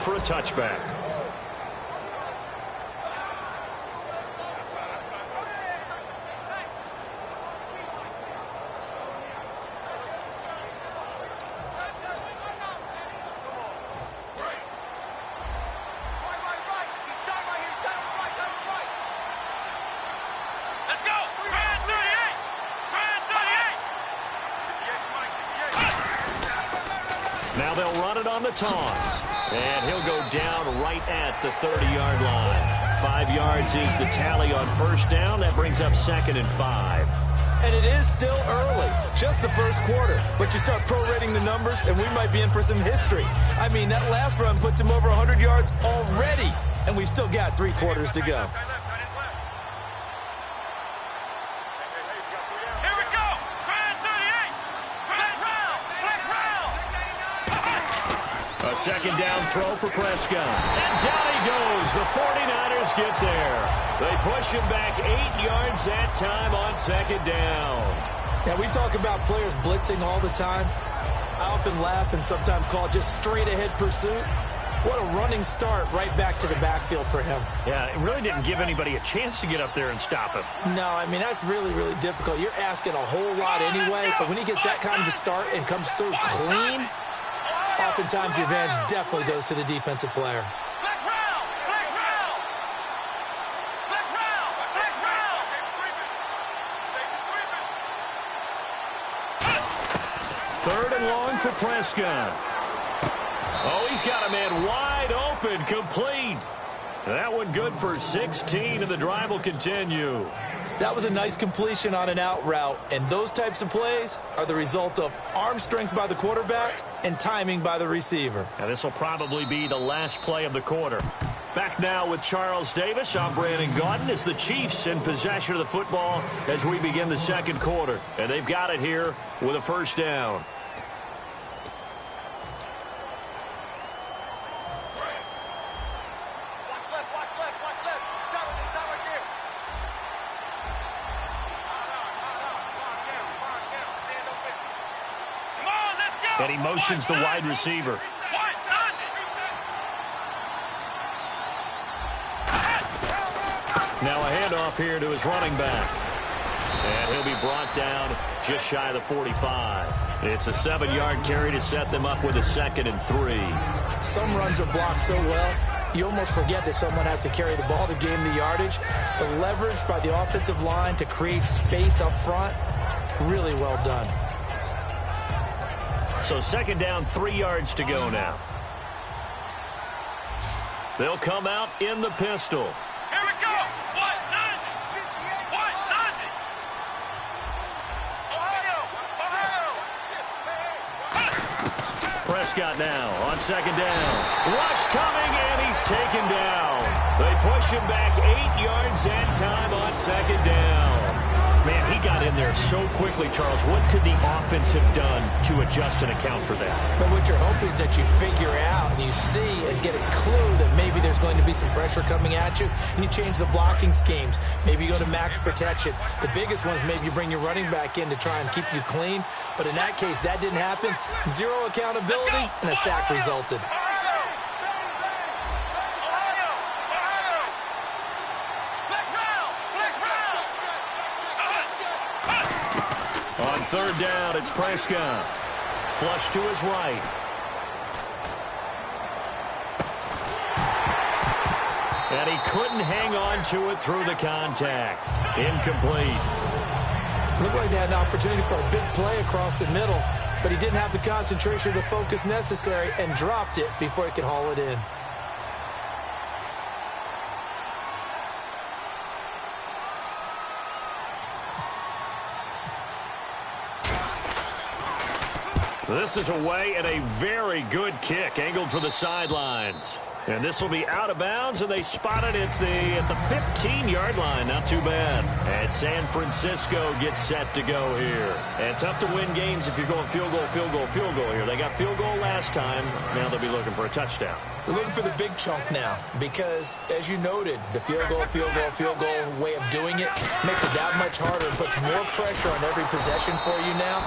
for a touchback. Now they'll run it on the toss. And he'll go down right at the 30-yard line. 5 yards is the tally on first down. That brings up 2nd and 5. And it is still early, just the first quarter. But you start prorating the numbers, and we might be in for some history. I mean, that last run puts him over 100 yards already, and we've still got 3 quarters to go. A second down throw for Prescott. And down he goes. The 49ers get there. They push him back 8 yards that time on 2nd down. Now, we talk about players blitzing all the time. I often laugh and sometimes call it just straight-ahead pursuit. What a running start right back to the backfield for him. Yeah, it really didn't give anybody a chance to get up there and stop him. No, I mean, that's really, really difficult. You're asking a whole lot anyway, but when he gets that kind of a start and comes through clean, oftentimes the advantage definitely goes to the defensive player. Third and long for Prescott. Oh, he's got a man wide open, complete. That one good for 16, and the drive will continue. That was a nice completion on an out route, and those types of plays are the result of arm strength by the quarterback and timing by the receiver. Now, this will probably be the last play of the quarter. Back now with Charles Davis. I'm Brandon Gaudin. It's the Chiefs in possession of the football as we begin the second quarter. And they've got it here with a first down. And he motions the wide receiver. Now a handoff here to his running back. And he'll be brought down just shy of the 45. It's a 7-yard carry to set them up with a 2nd and 3. Some runs are blocked so well, you almost forget that someone has to carry the ball to gain the yardage. The leverage by the offensive line to create space up front, really well done. So 2nd down, 3 yards to go now. They'll come out in the pistol. Here we go. Prescott now on 2nd down. Rush coming, and he's taken down. They push him back 8 yards that time on 2nd down. Man, he got in there so quickly, Charles. What could the offense have done to adjust and account for that? But what you're hoping is that you figure out and you see and get a clue that maybe there's going to be some pressure coming at you, and you change the blocking schemes. Maybe you go to max protection. The biggest one is maybe you bring your running back in to try and keep you clean. But in that case, that didn't happen. Zero accountability, and a sack resulted. On 3rd down, it's Prescott. Flush to his right. And he couldn't hang on to it through the contact. Incomplete. Looked like they had an opportunity for a big play across the middle, but he didn't have the concentration or the focus necessary and dropped it before he could haul it in. This is away and a very good kick angled for the sidelines. And this will be out of bounds, and they spot it at the 15-yard line. Not too bad. And San Francisco gets set to go here. And tough to win games if you're going field goal, field goal, field goal here. They got field goal last time. Now they'll be looking for a touchdown. They're looking for the big chunk now because, as you noted, the field goal way of doing it makes it that much harder and puts more pressure on every possession for you now.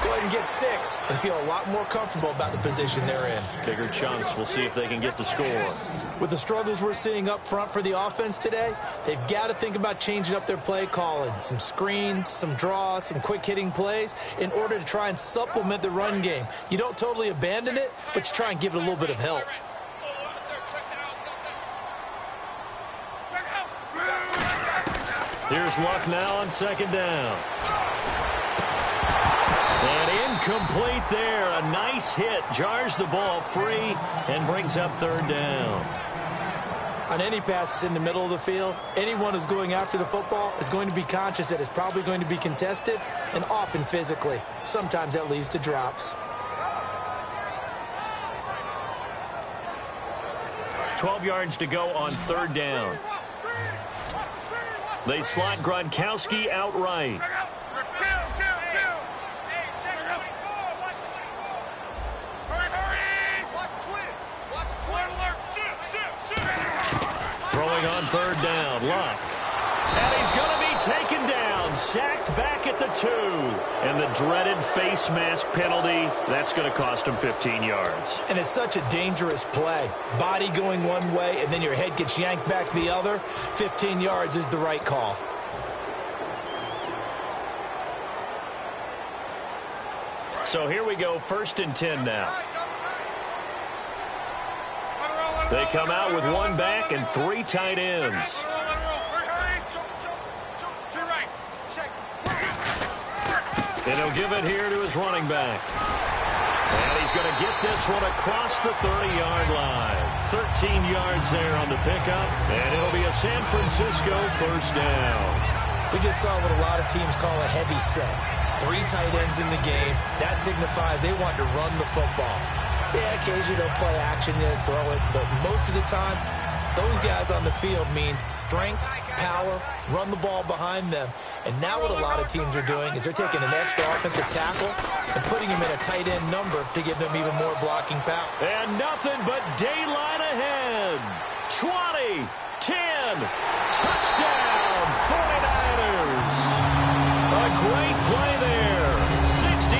go ahead and get 6 and feel a lot more comfortable about the position they're in. Bigger chunks. We'll see if they can get the score. With the struggles we're seeing up front for the offense today, they've got to think about changing up their play calling. Some screens, some draws, some quick-hitting plays in order to try and supplement the run game. You don't totally abandon it, but you try and give it a little bit of help. Here's Luck now on second down. And incomplete there. A nice hit. Jars the ball free and brings up third down. On any passes in the middle of the field, anyone who's going after the football is going to be conscious that it's probably going to be contested and often physically. Sometimes that leads to drops. 12 yards to go on third down. They slot Gronkowski outright. Throwing on third down, Luck. And he's going to be taken down, sacked back at the 2. And the dreaded face mask penalty, that's going to cost him 15 yards. And it's such a dangerous play. Body going one way, and then your head gets yanked back the other. 15 yards is the right call. So here we go, 1st and 10 now. They come out with 1 back and 3 tight ends. And he'll give it here to his running back. And he's going to get this one across the 30-yard line. 13 yards there on the pickup, and it'll be a San Francisco first down. We just saw what a lot of teams call a heavy set. 3 tight ends in the game. That signifies they want to run the football. Yeah, occasionally they'll play action and throw it, but most of the time, those guys on the field means strength, power, run the ball behind them. And now what a lot of teams are doing is they're taking an extra offensive tackle and putting him in a tight end number to give them even more blocking power. And nothing but daylight ahead. 20, 10, touchdown, 49ers. A great play there, 69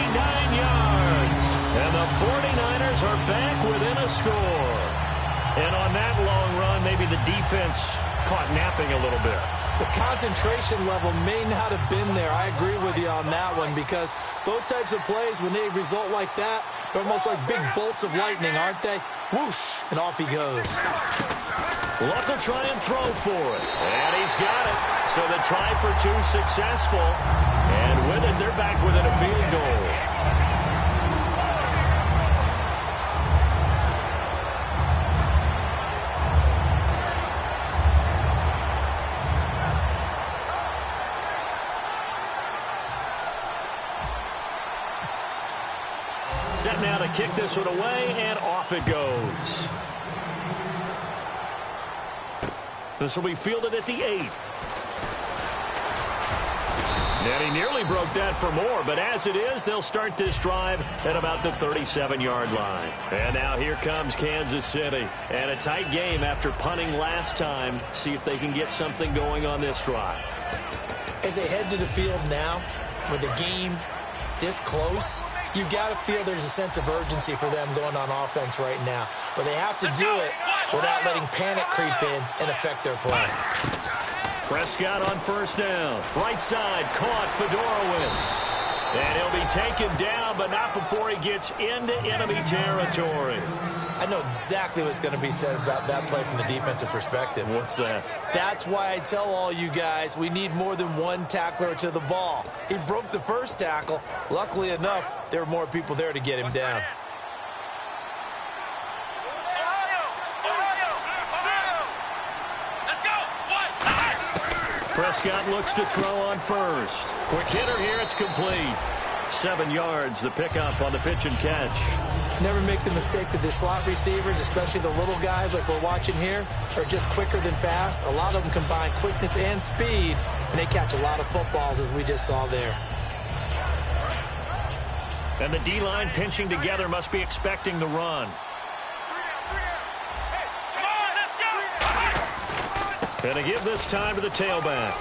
yards. And the 49ers are back within a score. And on that long run, maybe the defense caught napping a little bit. The concentration level may not have been there. I agree with you on that one, because those types of plays, when they result like that, they're almost like big bolts of lightning, aren't they? Whoosh, and off he goes. Luck will try and throw for it. And he's got it. So the try for 2 successful. And with it, they're back within a field goal. Set now to kick this one away, and off it goes. This will be fielded at the 8. And he nearly broke that for more, but as it is, they'll start this drive at about the 37-yard line. And now here comes Kansas City. And a tight game after punting last time. See if they can get something going on this drive. As they head to the field now, with the game this close, you've got to feel there's a sense of urgency for them going on offense right now. But they have to do it without letting panic creep in and affect their play. Prescott on first down. Right side, caught Fedorowicz. And he'll be taken down, but not before he gets into enemy territory. I know exactly what's going to be said about that play from the defensive perspective. What's that? That's why I tell all you guys we need more than one tackler to the ball. He broke the first tackle. Luckily enough, there were more people there to get him down. Prescott looks to throw on first. Quick hitter here, it's complete. 7 yards, the pickup on the pitch and catch. Never make the mistake that the slot receivers, especially the little guys like we're watching here, are just quicker than fast. A lot of them combine quickness and speed, and they catch a lot of footballs, as we just saw there. And the D-line pinching together must be expecting the run. And to give this time to the tailback.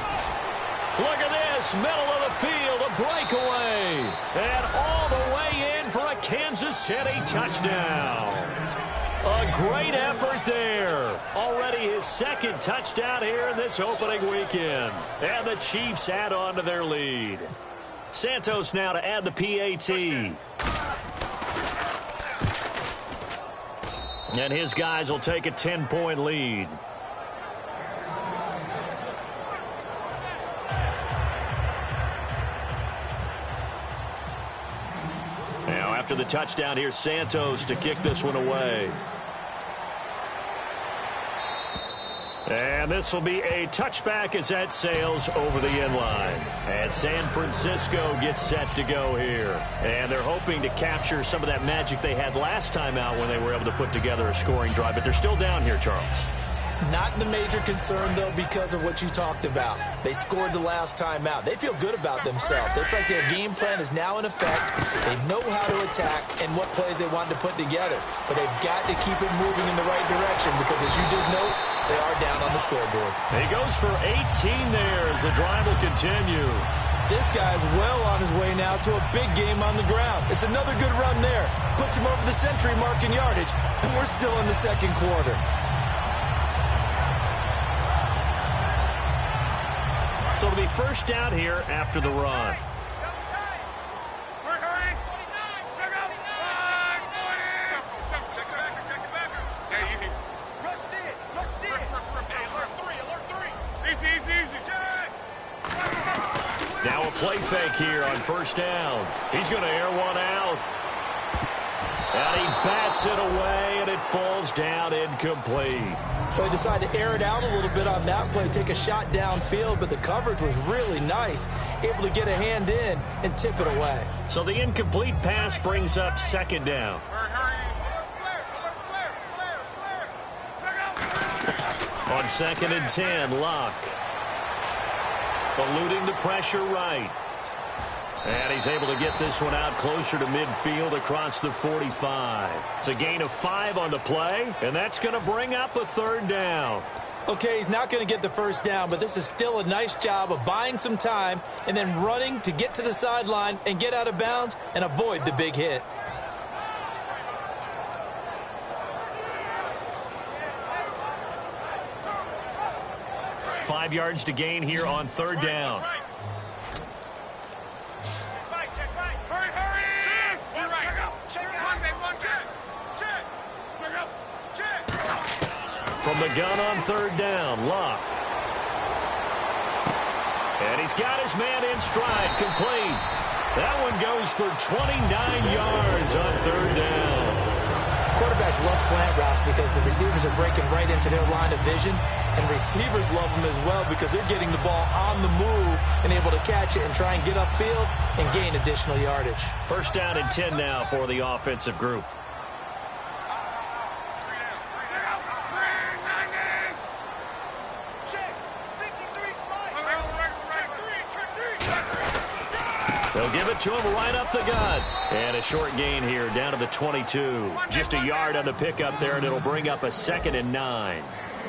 Look at this. this middle of the field, a breakaway. And all the way in for a Kansas City touchdown. A great effort there. Already his second touchdown here in this opening weekend. And the Chiefs add on to their lead. Santos now to add the PAT. And his guys will take a 10-point lead. Now after the touchdown, here's Santos to kick this one away. And this will be a touchback as that sails over the end line. And San Francisco gets set to go here. And they're hoping to capture some of that magic they had last time out when they were able to put together a scoring drive. But they're still down here, Charles. Not the major concern, though, because of what you talked about. They scored the last time out. They feel good about themselves. They feel like their game plan is now in effect. They know how to attack and what plays they want to put together. But they've got to keep it moving in the right direction because, as you just note, they are down on the scoreboard. He goes for 18 there as the drive will continue. This guy's well on his way now to a big game on the ground. It's another good run there. Puts him over the century mark in yardage, and we're still in the second quarter. So it'll be first down here after the run. Now a play fake here on first down. He's going to air one out. And he bats it away, and it falls down incomplete. So he decided to air it out a little bit on that play, take a shot downfield, but the coverage was really nice, able to get a hand in and tip it away. So the incomplete pass brings up second down. On 2nd and 10, Locke. Eluding the pressure right. And he's able to get this one out closer to midfield across the 45. It's a gain of 5 on the play, and that's going to bring up a third down. Okay, he's not going to get the first down, but this is still a nice job of buying some time and then running to get to the sideline and get out of bounds and avoid the big hit. Five yards to gain here on third down. From the gun on third down, Locke. And he's got his man in stride, complete. That one goes for 29 yards on third down. Quarterbacks love slant routes because the receivers are breaking right into their line of vision, and receivers love them as well because they're getting the ball on the move and able to catch it and try and get upfield and gain additional yardage. First down and 10 now for the offensive group. They'll give it to him right up the gut. And a short gain here down to the 22. Just a yard on the pickup there, and it'll bring up a 2nd and 9.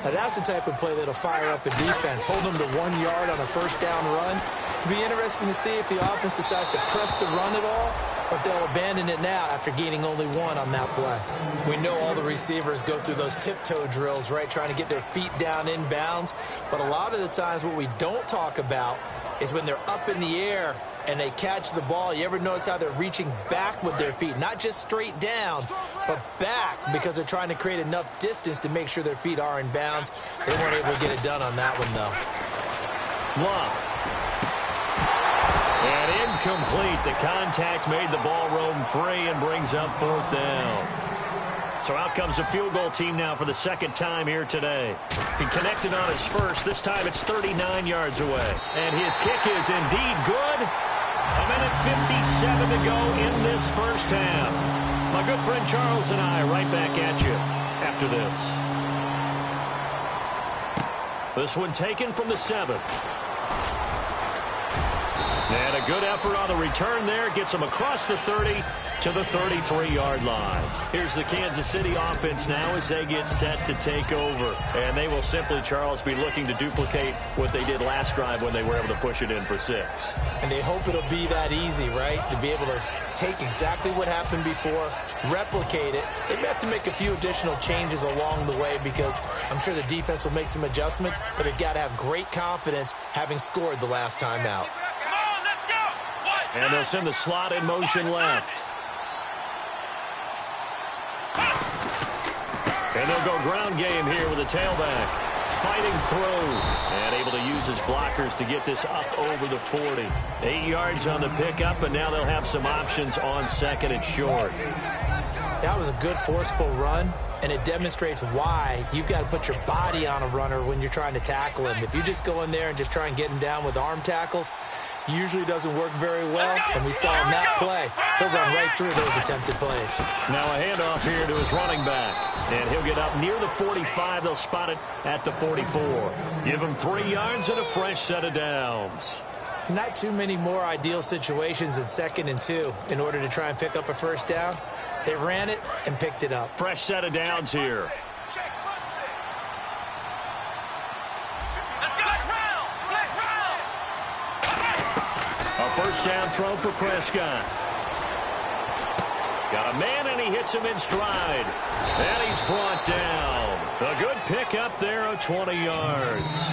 Now that's the type of play that'll fire up the defense. Hold them to 1 yard on a first down run. It'll be interesting to see if the offense decides to press the run at all or if they'll abandon it now after gaining only 1 on that play. We know all the receivers go through those tiptoe drills, right, trying to get their feet down in bounds. But a lot of the times what we don't talk about is when they're up in the air and they catch the ball. You ever notice how they're reaching back with their feet? Not just straight down, but back because they're trying to create enough distance to make sure their feet are in bounds. They weren't able to get it done on that one, though. Locke. And incomplete. The contact made the ball roam free and brings up fourth down. So out comes the field goal team now for the second time here today. He connected on his first. This time it's 39 yards away. And his kick is indeed good. A minute 57 to go in this first half. My good friend Charles and I right back at you after this. This one taken from the 7. And a good effort on the return there. Gets them across the 30 to the 33-yard line. Here's the Kansas City offense now as they get set to take over. And they will simply, Charles, be looking to duplicate what they did last drive when they were able to push it in for 6. And they hope it'll be that easy, right? To be able to take exactly what happened before, replicate it. They may have to make a few additional changes along the way because I'm sure the defense will make some adjustments, but they've got to have great confidence having scored the last time out. And they'll send the slot in motion left. And they'll go ground game here with a tailback. Fighting through. And able to use his blockers to get this up over the 40. 8 yards on the pickup, and now they'll have some options on 2nd and short. That was a good forceful run, and it demonstrates why you've got to put your body on a runner when you're trying to tackle him. If you just go in there and just try and get him down with arm tackles, usually doesn't work very well, and we saw him that play. He'll run right through those attempted plays. Now a handoff here to his running back, and he'll get up near the 45. They'll spot it at the 44. Give him 3 yards and a fresh set of downs. Not too many more ideal situations in 2nd and 2 in order to try and pick up a first down. They ran it and picked it up. Fresh set of downs here. A first down throw for Prescott. Got a man, and he hits him in stride. And he's brought down. A good pickup there of 20 yards.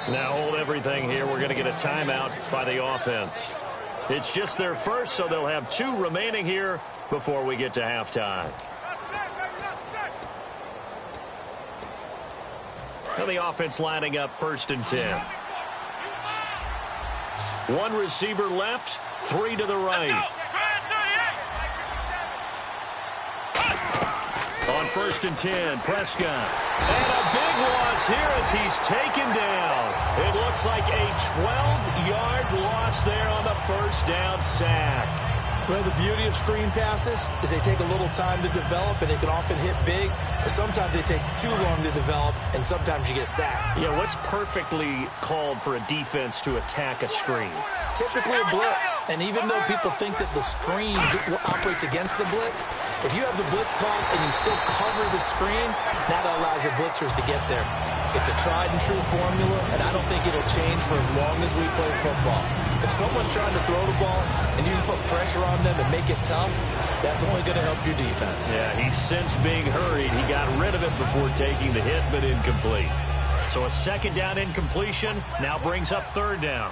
Now hold everything here. We're going to get a timeout by the offense. It's just their first, so they'll have 2 remaining here before we get to halftime. Now the offense lining up 1st and 10. 1 receiver left, 3 to the right. On 1st and 10, Prescott. And a big loss here as he's taken down. It looks like a 12-yard loss there on the first down sack. Well, the beauty of screen passes is they take a little time to develop, and they can often hit big, but sometimes they take too long to develop, and sometimes you get sacked. Yeah, what's perfectly called for a defense to attack a screen? Typically a blitz, and even though people think that the screen operates against the blitz, if you have the blitz called and you still cover the screen, that allows your blitzers to get there. It's a tried-and-true formula, and I don't think it'll change for as long as we play football. If someone's trying to throw the ball and you can put pressure on them and make it tough, that's only going to help your defense. Yeah, he's since being hurried. He got rid of it before taking the hit, but incomplete. So a 2nd down incompletion now brings up 3rd down.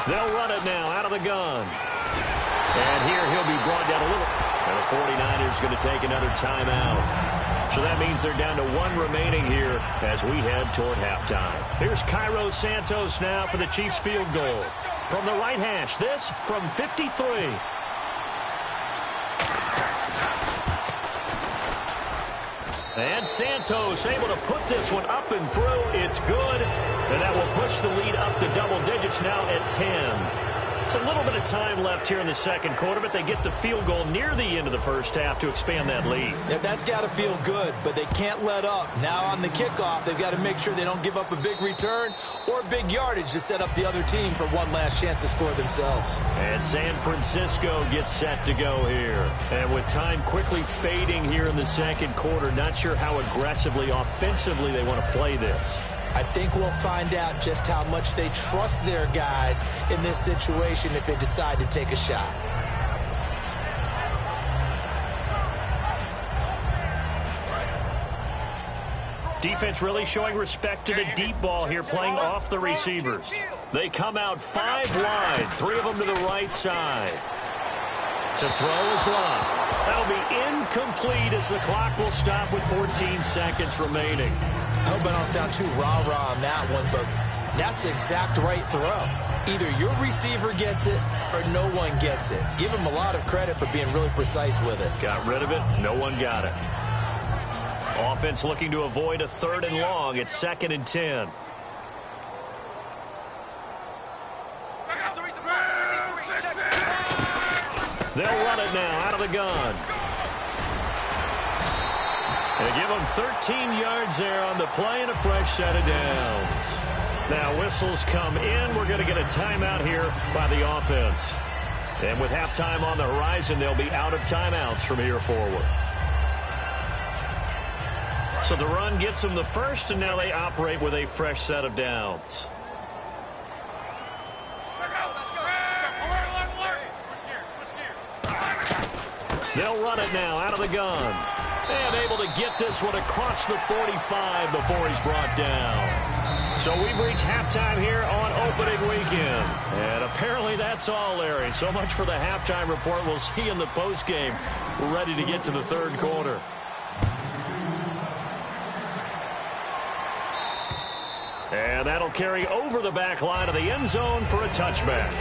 They'll run it now out of the gun. And here he'll be brought down a little. And the 49ers going to take another timeout. So that means they're down to 1 remaining here as we head toward halftime. Here's Cairo Santos now for the Chiefs field goal. From the right hash, this from 53. And Santos able to put this one up and through. It's good. And that will push the lead up to double digits now at 10. It's a little bit of time left here in the 2nd quarter, but they get the field goal near the end of the first half to expand that lead. Yeah, that's got to feel good, but they can't let up. Now on the kickoff, they've got to make sure they don't give up a big return or big yardage to set up the other team for one last chance to score themselves. And San Francisco gets set to go here. And with time quickly fading here in the 2nd quarter, not sure how aggressively, offensively they want to play this. I think we'll find out just how much they trust their guys in this situation if they decide to take a shot. Defense really showing respect to the deep ball here, playing off the receivers. They come out 5 wide, 3 of them to the right side. To throw is Love. That'll be incomplete as the clock will stop with 14 seconds remaining. I hope I don't sound too rah-rah on that one, but that's the exact right throw. Either your receiver gets it or no one gets it. Give him a lot of credit for being really precise with it. Got rid of it. No one got it. Offense looking to avoid a 3rd and long. It's 2nd and 10. They'll run it now out of the gun. They give zone. 13 yards there on the play and a fresh set of downs. Now whistles come in. We're going to get a timeout here by the offense. And with halftime on the horizon, they'll be out of timeouts from here forward. So the run gets them the first, and now they operate with a fresh set of downs. They'll run it now out of the gun. And able to get this one across the 45 before he's brought down. So we've reached halftime here on opening weekend. And apparently that's all, Larry. So much for the halftime report. We'll see you in the postgame. We're ready to get to the third quarter. And that'll carry over the back line of the end zone for a touchback.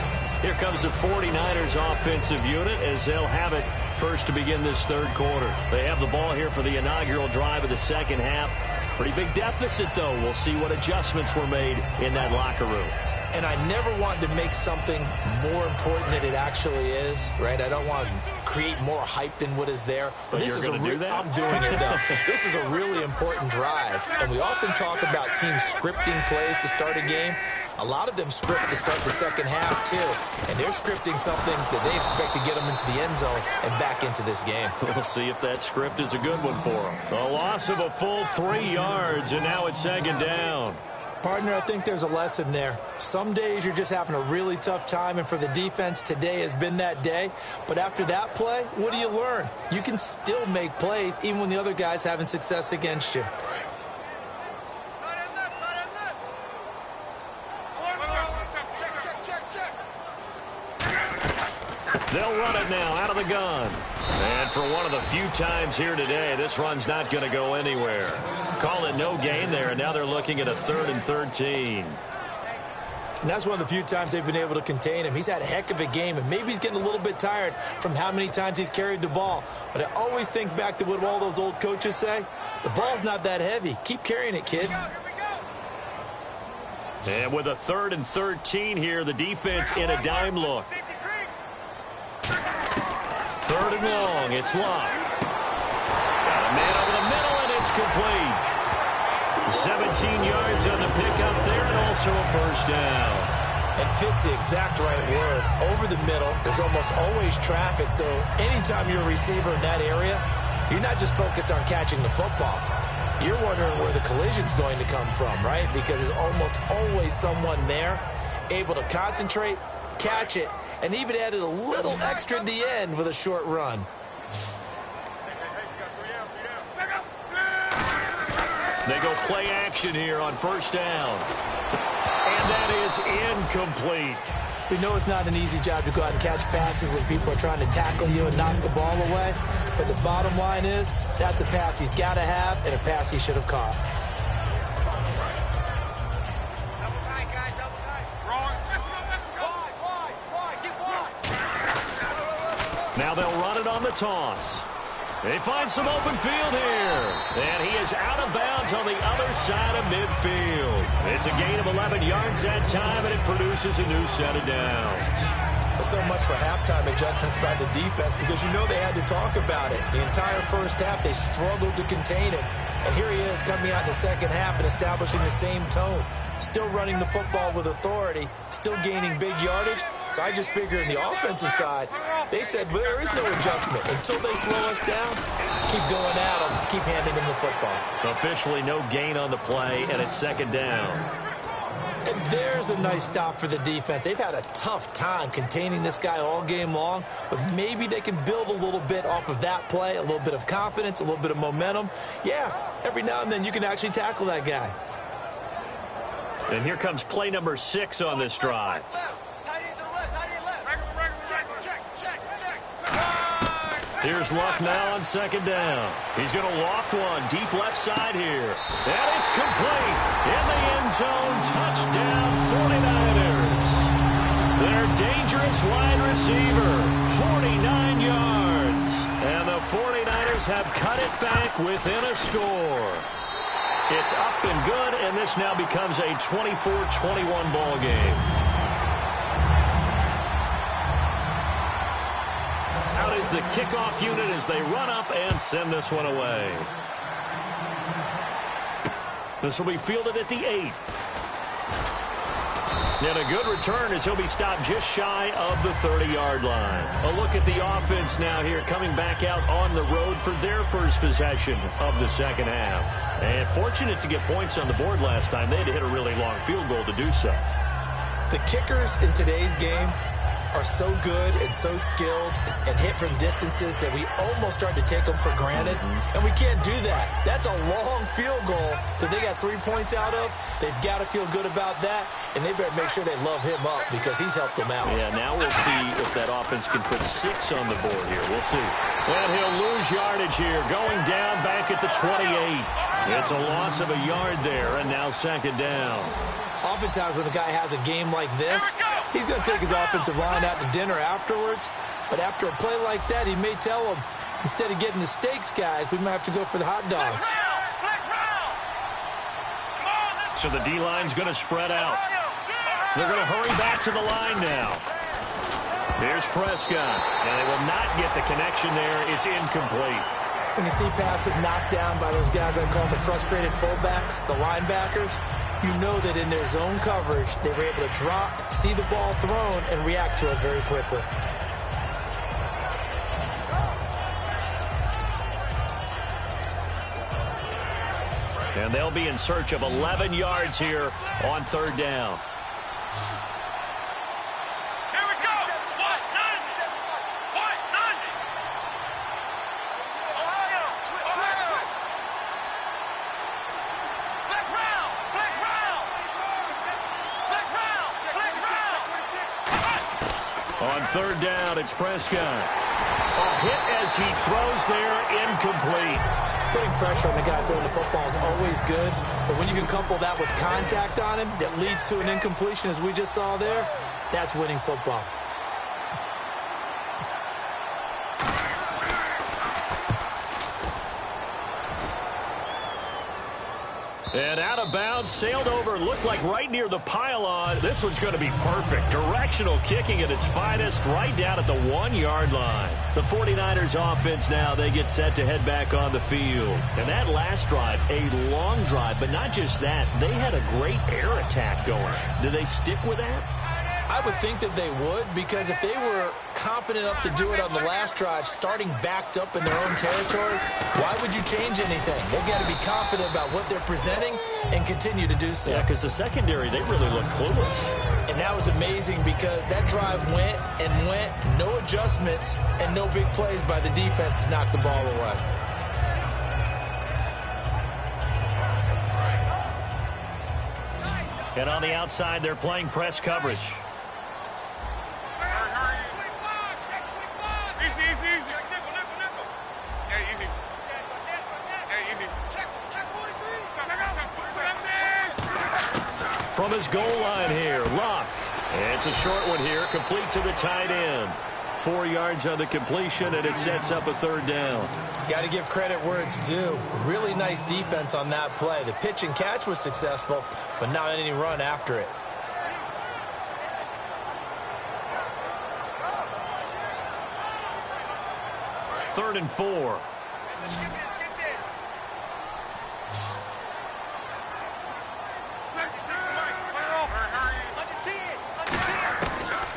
Here comes the 49ers offensive unit as they'll have it first to begin this third quarter. They have the ball here for the inaugural drive of the second half. Pretty big deficit, though. We'll see what adjustments were made in that locker room. And I never wanted to make something more important than it actually is, right? I don't want to create more hype than what is there. But this is do that? I'm doing it, though. This is a really important drive. And we often talk about teams scripting plays to start a game. A lot of them script to start the second half, too. And they're scripting something that they expect to get them into the end zone and back into this game. We'll see if that script is a good one for them. A loss of a full 3 yards, and now it's second down. Partner, I think there's a lesson there. Some days you're just having a really tough time, and for the defense, today has been that day. But after that play, what do you learn? You can still make plays even when the other guy's having success against you. They'll run it now out of the gun. And for one of the few times here today, this run's not going to go anywhere. Call it no gain there, and now they're looking at a 3rd and 13. And that's one of the few times they've been able to contain him. He's had a heck of a game, and maybe he's getting a little bit tired from how many times he's carried the ball. But I always think back to what all those old coaches say. The ball's not that heavy. Keep carrying it, kid. And with a 3rd and 13 here, the defense in a dime look. 3rd and long. It's Locke. Got a man over the middle, and it's complete. 17 yards on the pickup there, and also a first down. And fits the exact right word. Over the middle, there's almost always traffic, so anytime you're a receiver in that area, you're not just focused on catching the football. You're wondering where the collision's going to come from, right? Because there's almost always someone there able to concentrate, catch it, and even added a little extra at the end with a short run. They go play action here on first down. And that is incomplete. We know it's not an easy job to go out and catch passes when people are trying to tackle you and knock the ball away. But the bottom line is, that's a pass he's got to have and a pass he should have caught. Now they'll run it on the toss. They find some open field here. And he is out of bounds on the other side of midfield. It's a gain of 11 yards that time, and it produces a new set of downs. So much for halftime adjustments by the defense, because you know they had to talk about it. The entire first half, they struggled to contain it. And here he is coming out in the second half and establishing the same tone. Still running the football with authority, still gaining big yardage. So I just figure in the offensive side, they said, well, there is no adjustment. Until they slow us down, keep going at them, keep handing them the football. Officially no gain on the play, and it's second down. And there's a nice stop for the defense. They've had a tough time containing this guy all game long, but maybe they can build a little bit off of that play, a little bit of confidence, a little bit of momentum. Yeah, every now and then you can actually tackle that guy. And here comes play number 6 on this drive. Here's Luck now on second down. He's going to loft one deep left side here. And it's complete. In the end zone, touchdown 49ers. Their dangerous wide receiver, 49 yards. And the 49ers have cut it back within a score. It's up and good, and this now becomes a 24-21 ball game. Out is the kickoff unit as they run up and send this one away. This will be fielded at the 8. And a good return as he'll be stopped just shy of the 30-yard line. A look at the offense now here coming back out on the road for their first possession of the second half. And fortunate to get points on the board last time. They had to hit a really long field goal to do so. The kickers in today's game are so good and so skilled and hit from distances that we almost start to take them for granted. And we can't do that. That's a long field goal that they got 3 points out of. They've got to feel good about that, and they better make sure they love him up because he's helped them out. Yeah, now we'll see if that offense can put 6 on the board here. We'll see. And he'll lose yardage here, going down back at the 28. It's a loss of a yard there, and now second down. Oftentimes when a guy has a game like this, he's going to take his offensive line out to dinner afterwards. But after a play like that, he may tell them, instead of getting the steaks, guys, we might have to go for the hot dogs. So the D-line's going to spread out. They're going to hurry back to the line now. Here's Prescott, and they will not get the connection there. It's incomplete. When you see passes knocked down by those guys I call the frustrated fullbacks, the linebackers, you know that in their zone coverage, they were able to drop, see the ball thrown, and react to it very quickly. And they'll be in search of 11 yards here on third down. On third down, it's Prescott. A hit as he throws there, incomplete. Putting pressure on the guy throwing the football is always good, but when you can couple that with contact on him that leads to an incompletion, as we just saw there, that's winning football. And out of bounds, sailed over, looked like right near the pylon. This one's going to be perfect. Directional kicking at its finest, right down at the 1-yard line. The 49ers offense now, they get set to head back on the field. And that last drive, a long drive, but not just that. They had a great air attack going. Do they stick with that? I would think that they would, because if they were competent enough to do it on the last drive, starting backed up in their own territory, why would you change anything? They've got to be confident about what they're presenting and continue to do so. Yeah, because the secondary, they really look clueless. And that was amazing because that drive went and went, no adjustments, and no big plays by the defense to knock the ball away. And on the outside, they're playing press coverage. From his goal line here, Locke. And it's a short one here, complete to the tight end. 4 yards on the completion, and it sets up a third down. Got to give credit where it's due. Really nice defense on that play. The pitch and catch was successful, but not any run after it. Third and 4.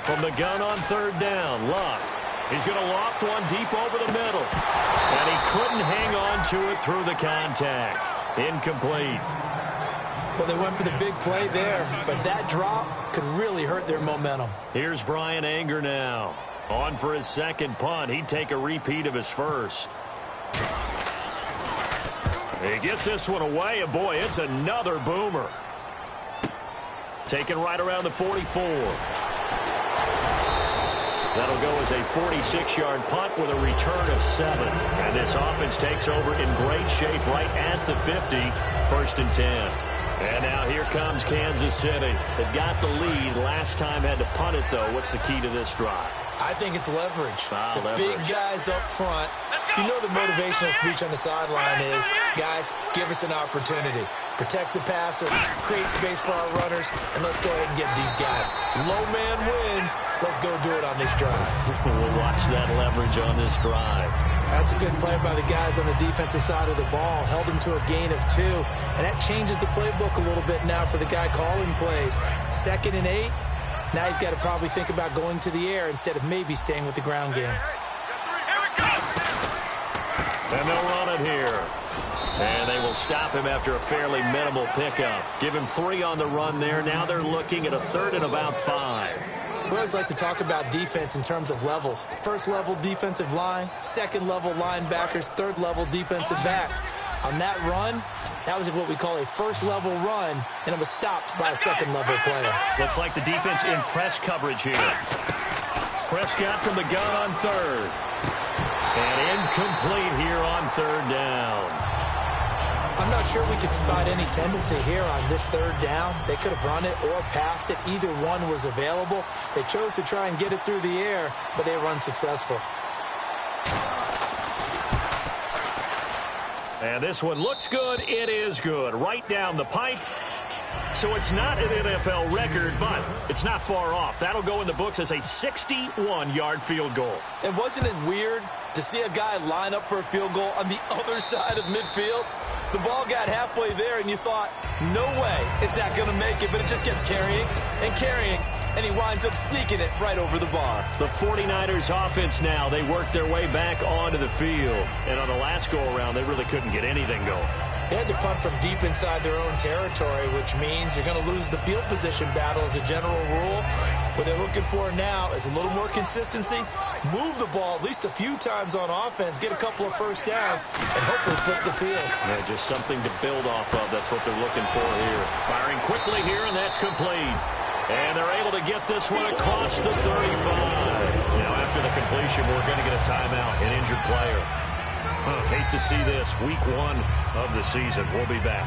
From the gun on third down, Locke. He's going to loft one deep over the middle. And he couldn't hang on to it through the contact. Incomplete. Well, they went for the big play there, but that drop could really hurt their momentum. Here's Brian Anger now. On for his second punt. He'd take a repeat of his first. He gets this one away, and boy, it's another boomer. Taken right around the 44. That'll go as a 46-yard punt with a return of 7. And this offense takes over in great shape right at the 50. First and 10. And now here comes Kansas City. They've got the lead. Last time had to punt it, though. What's the key to this drive? I think it's leverage. Leverage. Big guys up front. You know the motivational speech on the sideline is, guys, give us an opportunity. Protect the passer, create space for our runners, and let's go ahead and get these guys. Low man wins. Let's go do it on this drive. We'll watch that leverage on this drive. That's a good play by the guys on the defensive side of the ball. Held him to a gain of 2. And that changes the playbook a little bit now for the guy calling plays. 2nd and 8. Now he's got to probably think about going to the air instead of maybe staying with the ground game. And they'll run it here. And they will stop him after a fairly minimal pickup. Give him 3 on the run there. Now they're looking at a 3rd and about 5. We always like to talk about defense in terms of levels. 1st level defensive line, 2nd level linebackers, 3rd level defensive backs. On that run, that was what we call a 1st level run, and it was stopped by a 2nd level player. Looks like the defense in press coverage here. Prescott from the gun on 3rd. And incomplete here on 3rd down. I'm not sure we could spot any tendency here on this 3rd down. They could have run it or passed it. Either one was available. They chose to try and get it through the air, but they were unsuccessful. And this one looks good. It is good. Right down the pipe. So it's not an NFL record, but it's not far off. That'll go in the books as a 61-yard field goal. And wasn't it weird to see a guy line up for a field goal on the other side of midfield? The ball got halfway there, and you thought, no way is that going to make it, but it just kept carrying and carrying, and he winds up sneaking it right over the bar. The 49ers offense now, they worked their way back onto the field, and on the last go-around, they really couldn't get anything going. They had to punt from deep inside their own territory, which means you're going to lose the field position battle as a general rule. What they're looking for now is a little more consistency, move the ball at least a few times on offense, get a couple of 1st downs, and hopefully flip the field. Yeah, just something to build off of. That's what they're looking for here. Firing quickly here, and that's complete. And they're able to get this one across the 35. Now, after the completion, we're going to get a timeout, an injured player. Hate to see this. Week 1 of the season. We'll be back.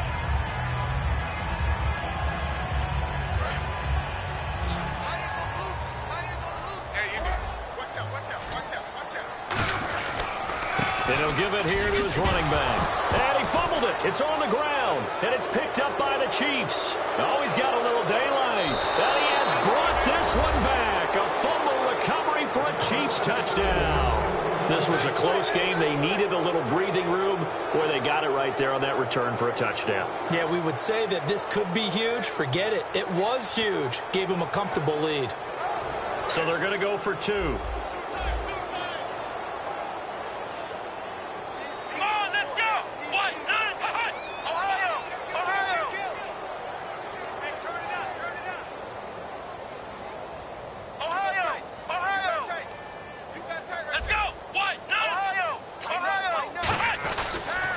And he'll give it here to his running back. And he fumbled it. It's on the ground. And it's picked up by the Chiefs. Oh, he's got a little daylight. And he has brought this one back. A fumble recovery for a Chiefs touchdown. This was a close game. They needed a little breathing room where they got it right there on that return for a touchdown. Yeah, we would say that this could be huge. Forget it. It was huge. Gave them a comfortable lead. So they're going to go for 2.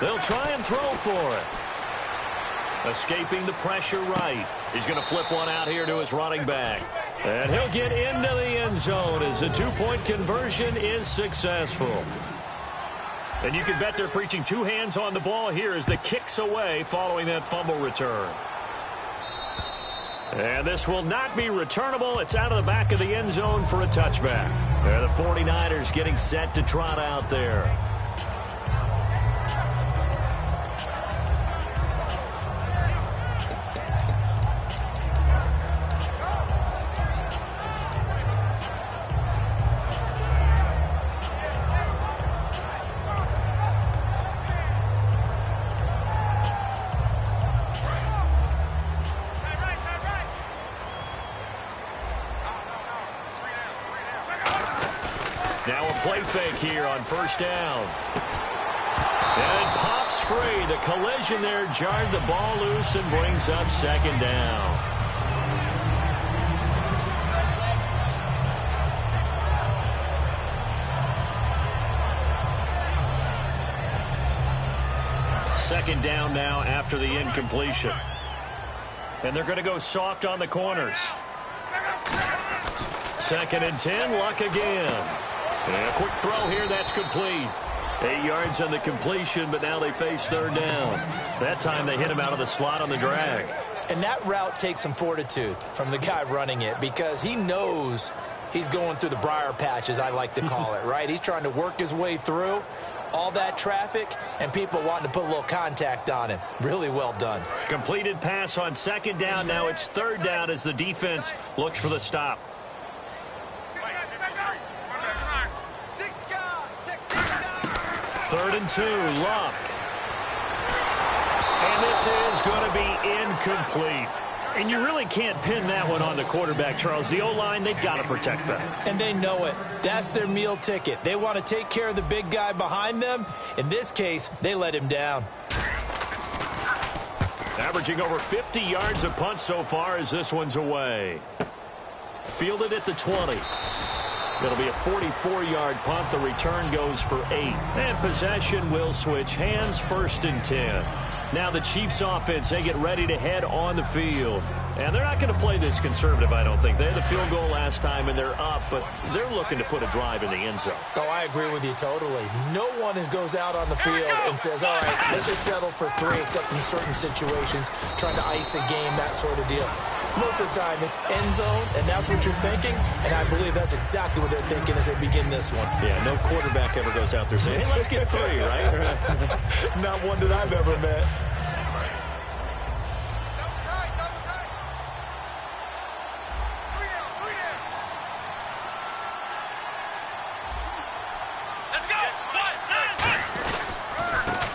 They'll try and throw for it. Escaping the pressure right. He's going to flip one out here to his running back. And he'll get into the end zone as the 2-point conversion is successful. And you can bet they're preaching 2 hands on the ball here as the kick's away following that fumble return. And this will not be returnable. It's out of the back of the end zone for a touchback. They're the 49ers getting set to trot out there. Now a play fake here on 1st down. And it pops free. The collision there jarred the ball loose and brings up 2nd down. Second down now after the incompletion. And they're going to go soft on the corners. 2nd and 10, Luck again. And a quick throw here, that's complete. 8 yards on the completion, but now they face 3rd down. That time they hit him out of the slot on the drag. And that route takes some fortitude from the guy running it because he knows he's going through the briar patch, as I like to call it, right? He's trying to work his way through all that traffic and people wanting to put a little contact on him. Really well done. Completed pass on 2nd down. Now it's 3rd down as the defense looks for the stop. 3rd and 2, Luck. And this is going to be incomplete. And you really can't pin that one on the quarterback, Charles. The O-line, they've got to protect better. And they know it. That's their meal ticket. They want to take care of the big guy behind them. In this case, they let him down. Averaging over 50 yards a punt so far as this one's away. Fielded at the 20. It'll be a 44-yard punt. The return goes for 8. And possession will switch hands, 1st and 10. Now the Chiefs offense, they get ready to head on the field. And they're not going to play this conservative, I don't think. They had the field goal last time, and they're up, but they're looking to put a drive in the end zone. Oh, I agree with you totally. No one goes out on the field and says, all right, let's just settle for 3, except in certain situations, trying to ice a game, that sort of deal. Most of the time, it's end zone, and that's what you're thinking, and I believe that's exactly what they're thinking as they begin this one. Yeah, no quarterback ever goes out there saying, hey, let's get 3, right? Not one that I've ever met.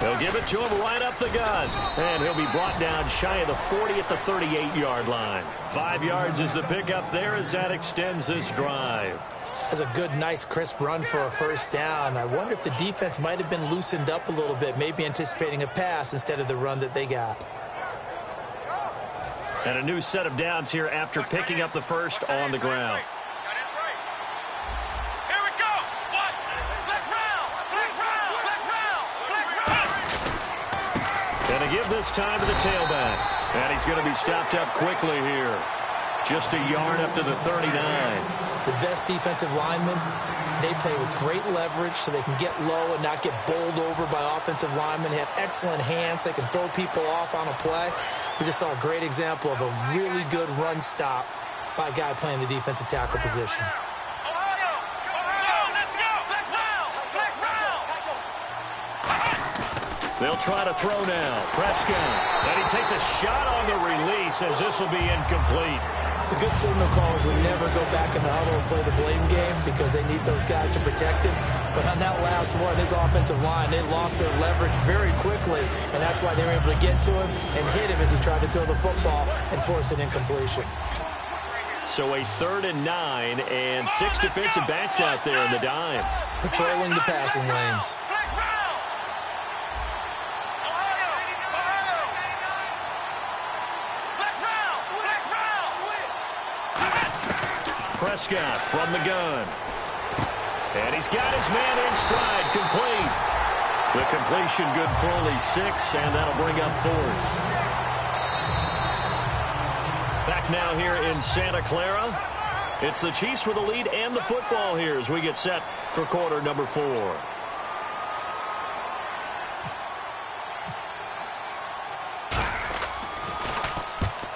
They'll give it to him right up the gun. And he'll be brought down shy of the 40 at the 38-yard line. 5 yards is the pickup there as that extends this drive. That's a good, nice, crisp run for a 1st down. I wonder if the defense might have been loosened up a little bit, maybe anticipating a pass instead of the run that they got. And a new set of downs here after picking up the 1st on the ground. And a give this time to the tailback. And he's going to be stopped up quickly here. Just a yard up to the 39. The best defensive linemen, they play with great leverage so they can get low and not get bowled over by offensive linemen. They have excellent hands. They can throw people off on a play. We just saw a great example of a really good run stop by a guy playing the defensive tackle position. They'll try to throw now. Prescott. And he takes a shot on the release as this will be incomplete. The good signal callers would never go back in the huddle and play the blame game because they need those guys to protect him. But on that last one, his offensive line, they lost their leverage very quickly, and that's why they were able to get to him and hit him as he tried to throw the football and force an incompletion. So a 3rd and 9 and 6 defensive backs out there in the dime. Patrolling the passing lanes. Prescott from the gun. And he's got his man in stride, complete. The completion good for only 6, and that'll bring up 4th. Back now here in Santa Clara. It's the Chiefs with the lead and the football here as we get set for quarter number 4.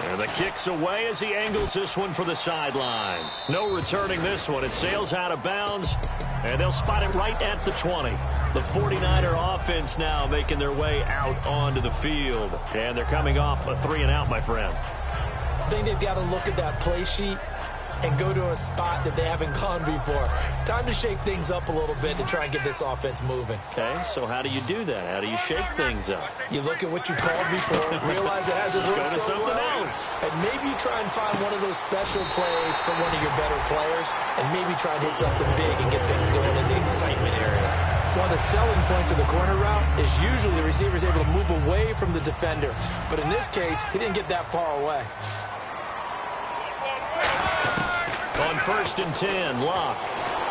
And the kick's away as he angles this one for the sideline. No returning this one. It sails out of bounds, and they'll spot it right at the 20. The 49er offense now making their way out onto the field. And they're coming off a 3-and-out, my friend. I think they've got to look at that play sheet and go to a spot that they haven't gone before. Time to shake things up a little bit to try and get this offense moving. Okay, so how do you do that? How do you shake things up? You look at what you called before, realize it hasn't worked Go to so something well, else. and maybe you try and find one of those special plays from one of your better players, and maybe try and hit something big and get things going in the excitement area. One of the selling points of the corner route is usually the receiver is able to move away from the defender, but in this case, he didn't get that far away. On 1st and 10, Locke.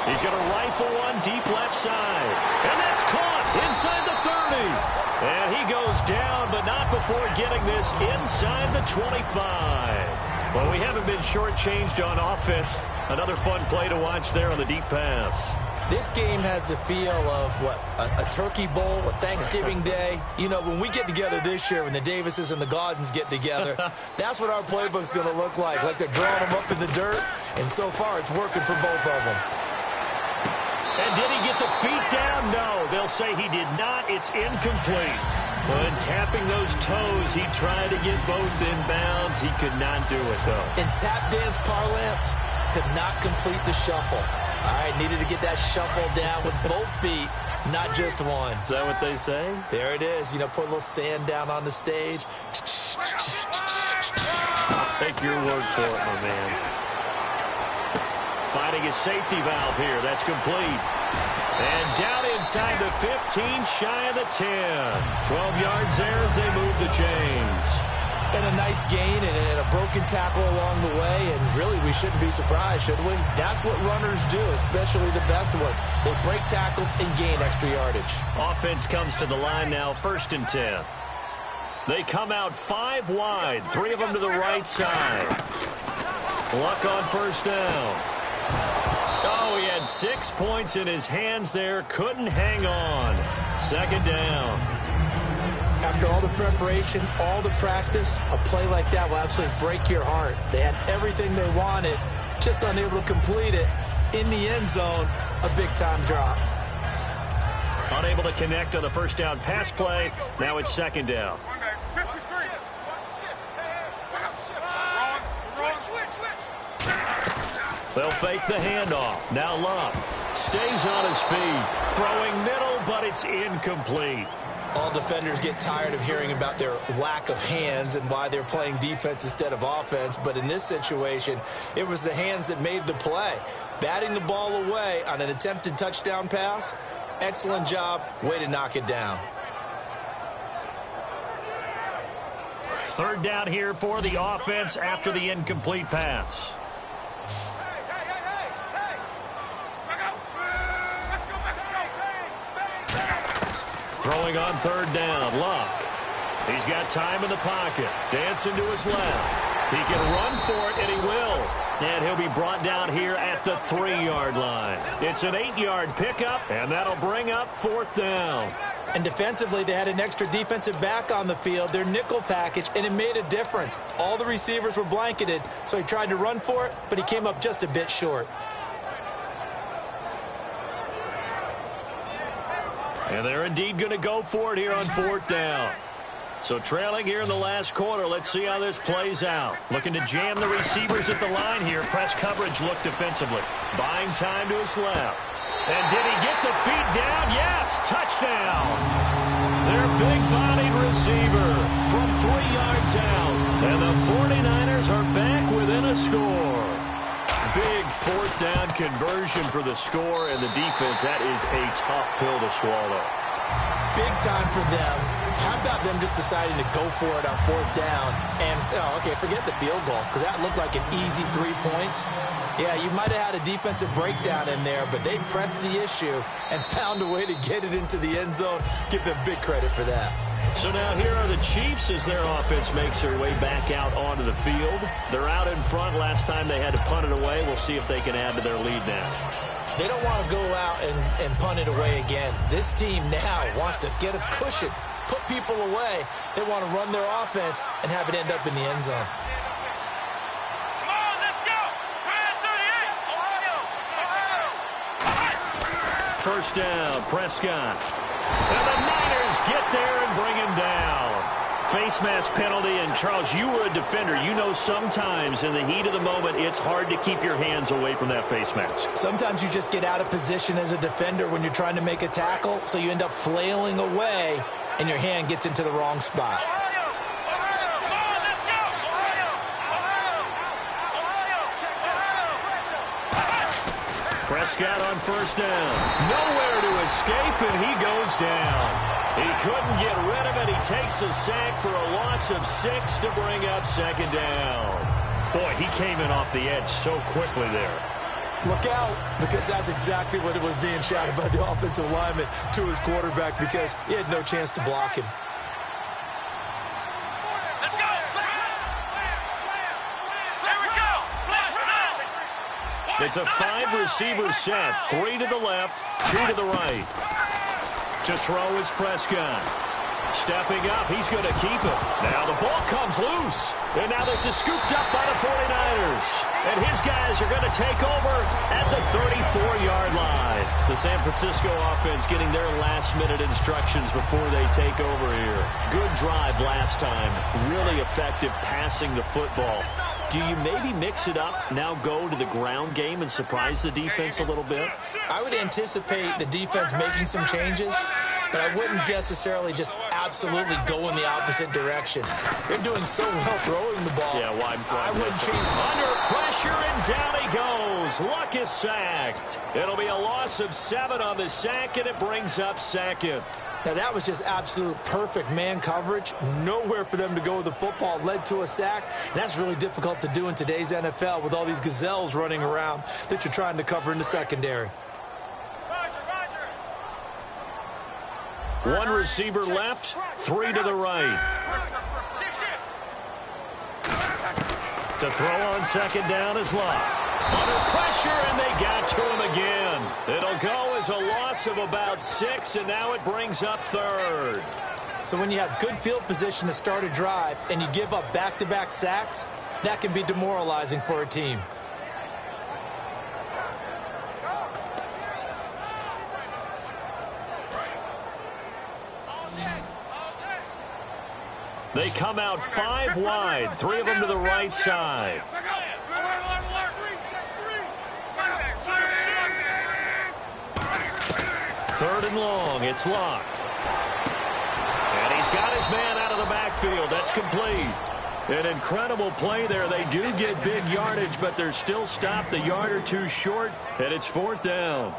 He's going to rifle one deep left side. And that's caught inside the 30. And he goes down, but not before getting this inside the 25. Well, we haven't been shortchanged on offense. Another fun play to watch there on the deep pass. This game has the feel of, what, a turkey bowl, a Thanksgiving day. You know, when we get together this year, when the Davises and the Gaudens get together, that's what our playbook's going to look like they're drawing them up in the dirt, and so far it's working for both of them. And did he get the feet down? No, they'll say he did not. It's incomplete. When tapping those toes, he tried to get both in bounds. He could not do it, though. In tap dance parlance, could not complete the shuffle. All right, needed to get that shuffle down with both feet, Not just one. Is that what they say? There it is. You know, put a little sand down on the stage. I'll take your word for it, my man. Finding a safety valve here. That's complete. And down inside the 15, shy of the 10. 12 yards there as they move the chains. And a nice gain and a broken tackle along the way, and really we shouldn't be surprised, should we? That's what runners do, especially the best ones. They break tackles and gain extra yardage. Offense comes to the line now, 1st and 10. They come out 5 wide, 3 of them to the right side. Luck on 1st down. Oh, he had 6 points in his hands there, couldn't hang on. 2nd down. After all the preparation, all the practice, a play like that will absolutely break your heart. They had everything they wanted, just unable to complete it. In the end zone, a big-time drop. Unable to connect on the 1st down pass play. Now it's 2nd down. They'll fake the handoff. Now Luck stays on his feet. Throwing middle, but it's incomplete. All defenders get tired of hearing about their lack of hands and why they're playing defense instead of offense. But in this situation, it was the hands that made the play. Batting the ball away on an attempted touchdown pass. Excellent job. Way to knock it down. 3rd down here for the offense after the incomplete pass. Throwing on 3rd down, Luck. He's got time in the pocket. Dancing to his left. He can run for it, and he will. And he'll be brought down here at the 3-yard line. It's an 8-yard pickup, and that'll bring up 4th down. And defensively, they had an extra defensive back on the field, their nickel package, and it made a difference. All the receivers were blanketed, so he tried to run for it, but he came up just a bit short. And they're indeed going to go for it here on 4th down. So trailing here in the last quarter, let's see how this plays out. Looking to jam the receivers at the line here. Press coverage look defensively. Buying time to his left. And did he get the feet down? Yes, touchdown. Their big-bodied receiver from 3 yards out. And the 49ers are back within a score. Big 4th down conversion for the score, and the defense, that is a tough pill to swallow. Big time for them. How about them just deciding to go for it on 4th down? And, okay, forget the field goal, because that looked like an easy 3 points. Yeah, you might have had a defensive breakdown in there, but they pressed the issue and found a way to get it into the end zone. Give them big credit for that. So now here are the Chiefs as their offense makes their way back out onto the field. They're out in front. Last time they had to punt it away. We'll see if they can add to their lead now. They don't want to go out and punt it away again. This team now wants to get a cushion, put people away. They want to run their offense and have it end up in the end zone. Come on, let's go. 1st down, Prescott. And the Niners get there and bring him down. Face mask penalty, and Charles, you were a defender. You know sometimes in the heat of the moment, it's hard to keep your hands away from that face mask. Sometimes you just get out of position as a defender when you're trying to make a tackle, so you end up flailing away, and your hand gets into the wrong spot. Prescott on 1st down. Nowhere to escape, and he goes down. He couldn't get rid of it. He takes a sack for a loss of 6 to bring up 2nd down. Boy, he came in off the edge so quickly there. Look out, because that's exactly what it was being shouted by the offensive lineman to his quarterback, because he had no chance to block him. It's a 5-receiver set. 3 to the left, 2 to the right. To throw is Prescott. Stepping up, he's going to keep it. Now the ball comes loose. And now this is scooped up by the 49ers. And his guys are going to take over at the 34-yard line. The San Francisco offense getting their last-minute instructions before they take over here. Good drive last time. Really effective passing the football. do you maybe mix it up, now go to the ground game and surprise the defense a little bit? I would anticipate the defense making some changes, but I wouldn't necessarily just absolutely go in the opposite direction. They're doing so well throwing the ball. Yeah, why? I wouldn't change. Under pressure, and down he goes. Luck is sacked. It'll be a loss of 7 on the sack, and it brings up second. Now, that was just absolute perfect man coverage. Nowhere for them to go with the football. Led to a sack. And that's really difficult to do in today's NFL with all these gazelles running around that you're trying to cover in the secondary. One receiver left, 3 to the right. To throw on second down is Locke. Under pressure, and they got to him again. It'll go as a loss of about 6, and now it brings up 3rd. So when you have good field position to start a drive and you give up back-to-back sacks, that can be demoralizing for a team. They come out 5 wide, 3 of them to the right side. 3rd and long, it's Locke. And he's got his man out of the backfield. That's complete. An incredible play there. They do get big yardage, but they're still stopped a yard or 2 short, and it's 4th down.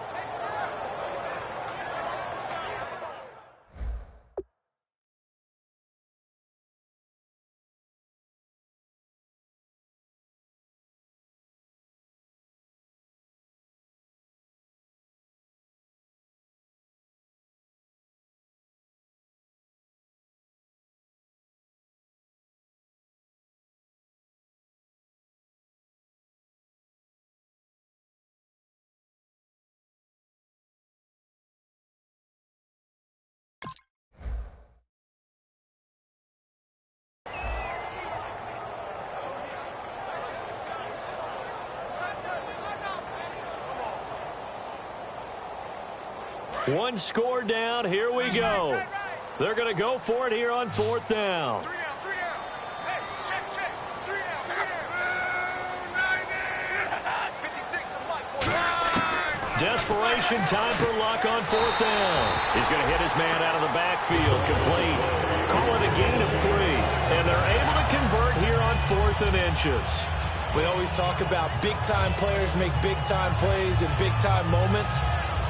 One score down. Here we go. They're going to go for it here on 4th down. Desperation time for Luck on 4th down. He's going to hit his man out of the backfield. Complete. Call it a gain of 3. And they're able to convert here on 4th and inches. We always talk about big-time players make big-time plays in big-time moments.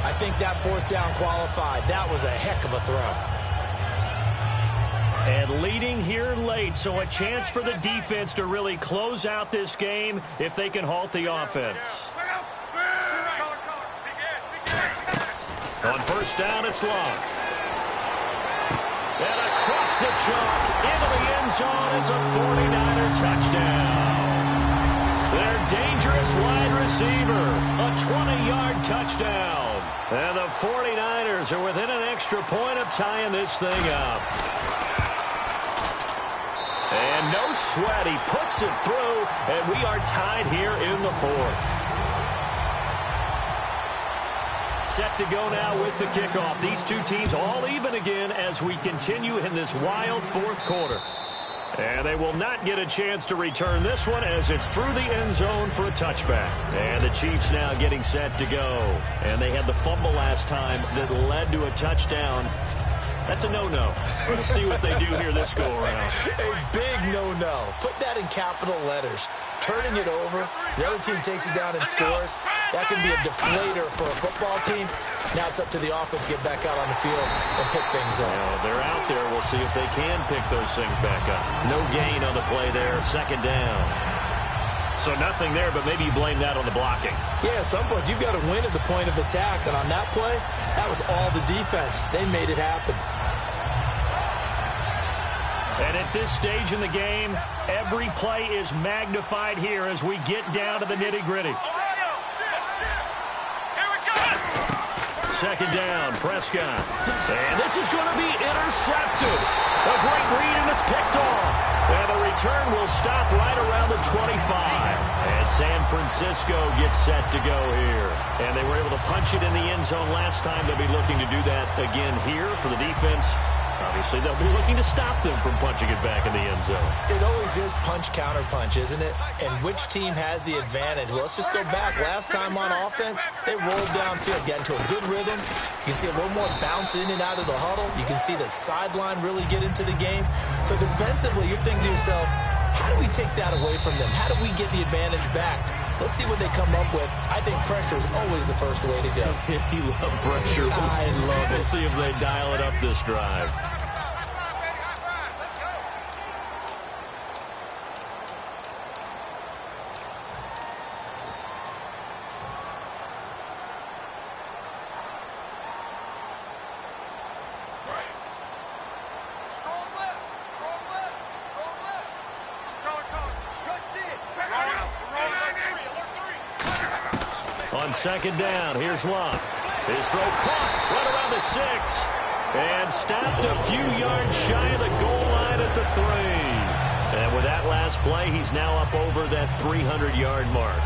I think that 4th down qualified. That was a heck of a throw. And leading here late, so a chance for the defense to really close out this game if they can halt the offense. On 1st down, it's Locke. And across the chalk, into the end zone, it's a 49er touchdown. Their dangerous wide receiver, a 20-yard touchdown. And the 49ers are within an extra point of tying this thing up. And no sweat, he puts it through, and we are tied here in the 4th. Set to go now with the kickoff. These two teams all even again as we continue in this wild 4th quarter. And they will not get a chance to return this one as it's through the end zone for a touchback. And the Chiefs now getting set to go. And they had the fumble last time that led to a touchdown. That's a no-no. We'll see what they do here this go-around. A big no-no. Put that in capital letters. Turning it over, the other team takes it down and scores. That can be a deflator for a football team. Now it's up to the offense to get back out on the field and pick things up. Well, they're out there. We'll see if they can pick those things back up. No gain on the play there. 2nd down. So nothing there, but maybe you blame that on the blocking. Yeah, at some point you've got to win at the point of attack. And on that play, that was all the defense. They made it happen. And at this stage in the game, every play is magnified here as we get down to the nitty-gritty. 2nd down, Prescott. And this is going to be intercepted. A great read, and it's picked off. And the return will stop right around the 25. And San Francisco gets set to go here. And they were able to punch it in the end zone last time. They'll be looking to do that again here for the defense. Obviously, they'll be looking to stop them from punching it back in the end zone. It always is punch-counter-punch, isn't it? And which team has the advantage? Well, let's just go back. Last time on offense, they rolled downfield, got into a good rhythm. You can see a little more bounce in and out of the huddle. You can see the sideline really get into the game. So defensively, you're thinking to yourself, how do we take that away from them? How do we get the advantage back? Let's see what they come up with. I think pressure is always the first way to go. You love pressure. I love it. We'll see if they dial it up this drive. On second down, here's Locke. His throw caught right around the 6. And stopped a few yards shy of the goal line at the 3. And with that last play, he's now up over that 300-yard mark.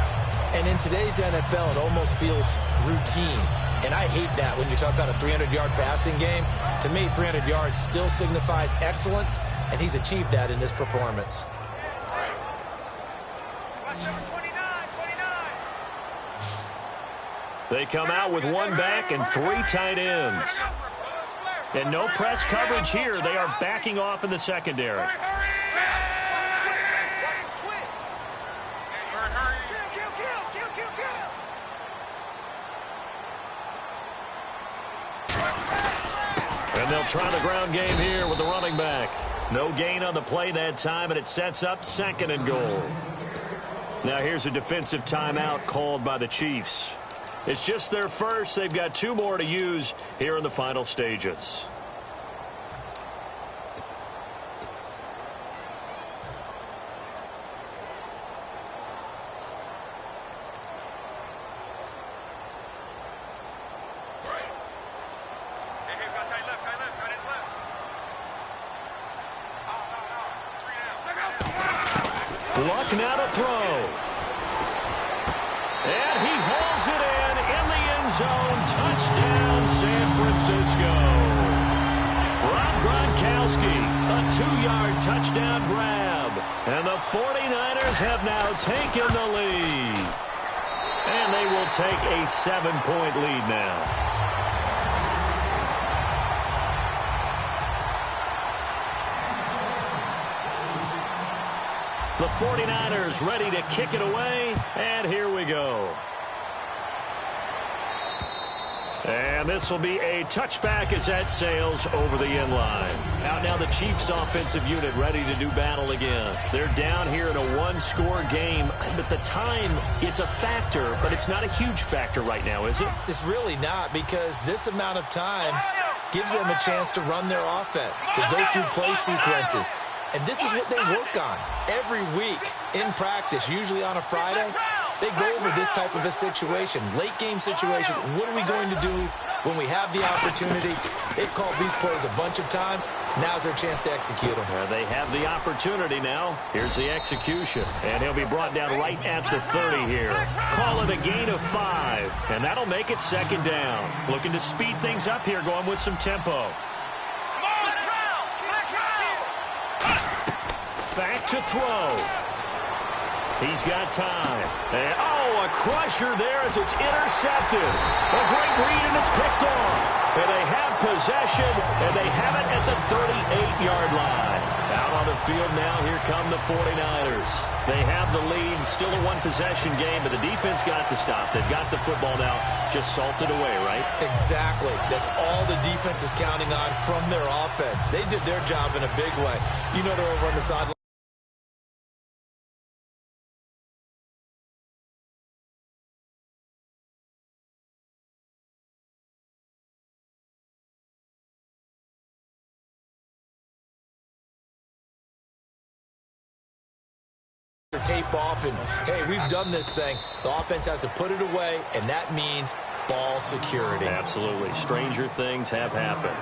And in today's NFL, it almost feels routine. And I hate that when you talk about a 300-yard passing game. To me, 300 yards still signifies excellence, and he's achieved that in this performance. They come out with one back and 3 tight ends. And no press coverage here. They are backing off in the secondary. And they'll try the ground game here with the running back. No gain on the play that time, and it sets up 2nd and goal. Now here's a defensive timeout called by the Chiefs. It's just their first. They've got 2 more to use here in the final stages. Luck now to throw. And he hauls it in the end zone. Touchdown, San Francisco. Rob Gronkowski, a 2-yard touchdown grab. And the 49ers have now taken the lead. And they will take a 7-point lead now. The 49ers ready to kick it away, and here we go. And this will be a touchback as that sails over the end line. Out now the Chiefs offensive unit ready to do battle again. They're down here in a 1-score game. At the time, it's a factor, but it's not a huge factor right now, is it? It's really not, because this amount of time gives them a chance to run their offense, to go through play sequences. And this is what they work on every week in practice, usually on a Friday. They go over this type of a situation, late game situation. What are we going to do when we have the opportunity? They've called these plays a bunch of times. Now's their chance to execute them. They have the opportunity now. Here's the execution. And he'll be brought down right at the 30 here. Call it a gain of 5. And that'll make it 2nd down. Looking to speed things up here, going with some tempo. Back to throw. He's got time. And, a crusher there as it's intercepted. A great read, and it's picked off. And they have possession, and they have it at the 38-yard line. Out on the field now, here come the 49ers. They have the lead, still a 1-possession game, but the defense got to stop. They've got the football now, just salted away, right? Exactly. That's all the defense is counting on from their offense. They did their job in a big way. You know they're over on the sideline. Tape off and, hey, we've done this thing. The offense has to put it away, and that means ball security. Absolutely. Stranger things have happened.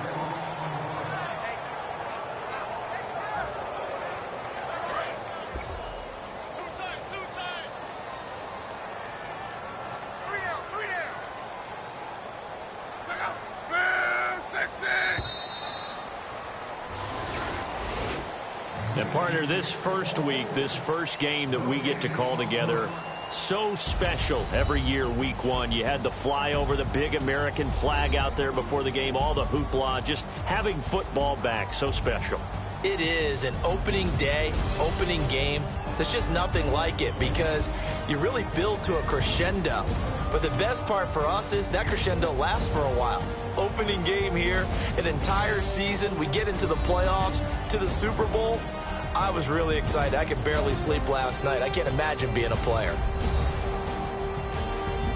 And partner, this first week, this first game that we get to call together, so special every year, week one. You had the flyover, the big American flag out there before the game, all the hoopla, just having football back, so special. It is an opening day, opening game. There's just nothing like it because you really build to a crescendo. But the best part for us is that crescendo lasts for a while. Opening game here, an entire season. We get into the playoffs, to the Super Bowl. I was really excited. I could barely sleep last night. I can't imagine being a player.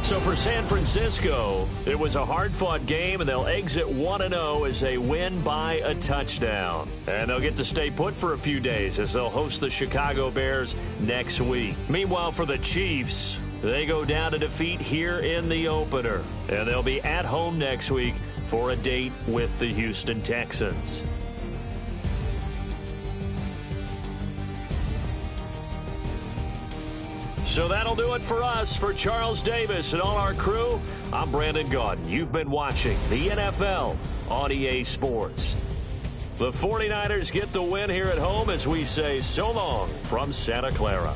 So for San Francisco, it was a hard-fought game, and they'll exit 1-0 as they win by a touchdown. And they'll get to stay put for a few days as they'll host the Chicago Bears next week. Meanwhile, for the Chiefs, they go down to defeat here in the opener. And they'll be at home next week for a date with the Houston Texans. So that'll do it for us. For Charles Davis and all our crew, I'm Brandon Gaudin. You've been watching the NFL on EA Sports. The 49ers get the win here at home as we say so long from Santa Clara.